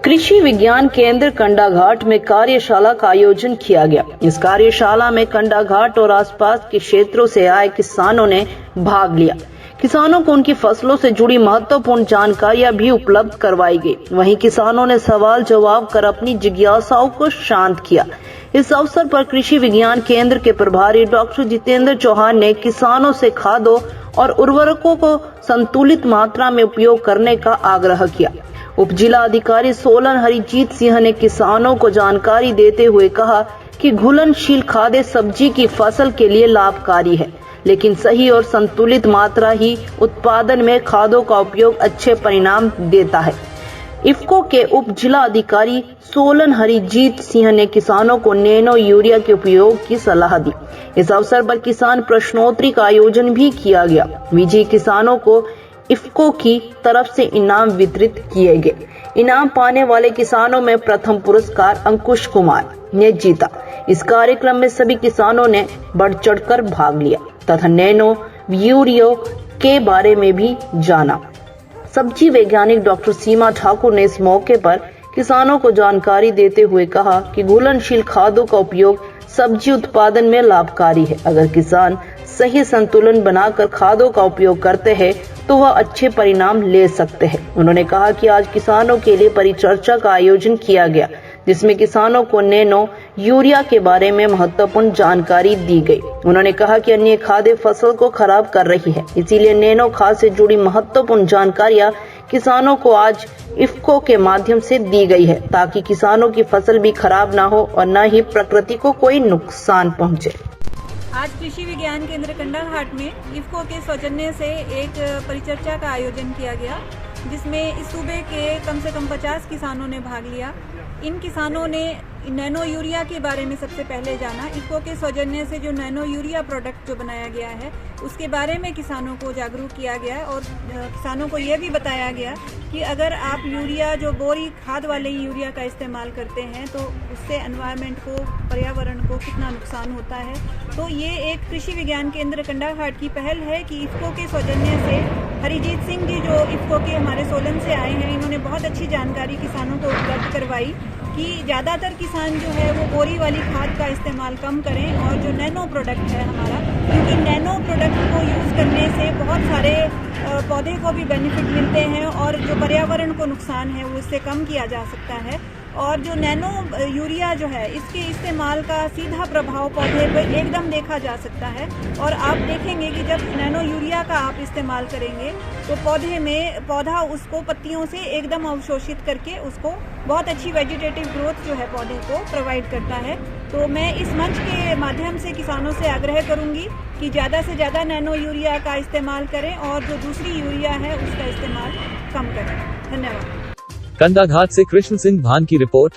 कृषि विज्ञान केंद्र कंडाघाट में कार्यशाला का आयोजन किया गया। इस कार्यशाला में कंडाघाट और आसपास के क्षेत्रों से आए किसानों ने भाग लिया। किसानों को उनकी फसलों से जुड़ी महत्वपूर्ण जानकारियां भी उपलब्ध करवाई गई। वहीं किसानों ने सवाल जवाब कर अपनी जिज्ञासाओं को शांत किया। इस अवसर पर कृषि विज्ञान केंद्र के प्रभारी डॉक्टर जितेंद्र चौहान ने किसानों से खादों और उर्वरकों को संतुलित मात्रा में उपयोग करने का आग्रह किया। उप जिला अधिकारी सोलन हरिजीत सिंह ने किसानों को जानकारी देते हुए कहा कि घुलनशील खादें सब्जी की फसल के लिए लाभकारी है, लेकिन सही और संतुलित मात्रा ही उत्पादन में खादों का उपयोग अच्छे परिणाम देता है। इफ्को के उप जिला अधिकारी सोलन हरिजीत सिंह ने किसानों को नैनो यूरिया के उपयोग की सलाह दी। इस अवसर पर किसान प्रश्नोत्तरी का आयोजन भी किया गया। विजयी किसानों को इफ्को की तरफ से इनाम वितरित किए गए। इनाम पाने वाले किसानों में प्रथम पुरस्कार अंकुश कुमार ने जीता। इस कार्यक्रम में सभी किसानों ने बढ़ चढ़कर भाग लिया तथा नैनो यूरिया के बारे में भी जाना। सब्जी वैज्ञानिक डॉक्टर सीमा ठाकुर ने इस मौके पर किसानों को जानकारी देते हुए कहा कि घुलनशील खादों का उपयोग सब्जी उत्पादन में लाभकारी है। अगर किसान सही संतुलन बनाकर खादों का उपयोग करते हैं तो वह अच्छे परिणाम ले सकते हैं। उन्होंने कहा कि आज किसानों के लिए परिचर्चा का आयोजन किया गया, जिसमें किसानों को नैनो यूरिया के बारे में महत्वपूर्ण जानकारी दी गई। उन्होंने कहा कि अन्य खादें फसल को खराब कर रही है, इसीलिए नैनो खाद से जुड़ी महत्वपूर्ण जानकारियां किसानों को आज इफ्को के माध्यम से दी गई है, ताकि किसानों की फसल भी खराब ना हो और न ही प्रकृति को कोई नुकसान पहुंचे। आज कृषि विज्ञान केंद्र कंडाघाट में इफ्को के सौजन्य से एक परिचर्चा का आयोजन किया गया, जिसमें इस सूबे के कम से कम 50 किसानों ने भाग लिया। इन किसानों ने नैनो यूरिया के बारे में सबसे पहले जाना। इफ्को के सौजन्य से जो नैनो यूरिया प्रोडक्ट जो बनाया गया है उसके बारे में किसानों को जागरूक किया गया और किसानों को यह भी बताया गया कि अगर आप यूरिया जो बोरी खाद वाले यूरिया का इस्तेमाल करते हैं तो उससे एनवायरनमेंट को, पर्यावरण को कितना नुकसान होता है। तो ये एक कृषि विज्ञान केंद्र कंडाघाट की पहल है कि इफ्को के सौजन्य से हरिजीत सिंह जी जो इफ्को के हमारे सोलन से आए हैं, इन्होंने बहुत अच्छी जानकारी किसानों को उपलब्ध करवाई कि ज़्यादातर किसान जो है वो बोरी वाली खाद का इस्तेमाल कम करें और जो नैनो प्रोडक्ट है हमारा, क्योंकि नैनो प्रोडक्ट को यूज़ करने से बहुत सारे पौधे को भी बेनिफिट मिलते हैं और जो पर्यावरण को नुकसान है वो इससे कम किया जा सकता है। और जो नैनो यूरिया जो है इसके इस्तेमाल का सीधा प्रभाव पौधे पर एकदम देखा जा सकता है। और आप देखेंगे कि जब नैनो यूरिया का आप इस्तेमाल करेंगे तो पौधा उसको पत्तियों से एकदम अवशोषित करके उसको बहुत अच्छी वेजिटेटिव ग्रोथ जो है पौधे को प्रोवाइड करता है। तो मैं इस मंच के माध्यम से किसानों से आग्रह करूंगी कि ज़्यादा से ज़्यादा नैनो यूरिया का इस्तेमाल करें और जो दूसरी यूरिया है उसका इस्तेमाल कम करें। धन्यवाद। कंडाघाट से कृष्ण सिंह भान की रिपोर्ट।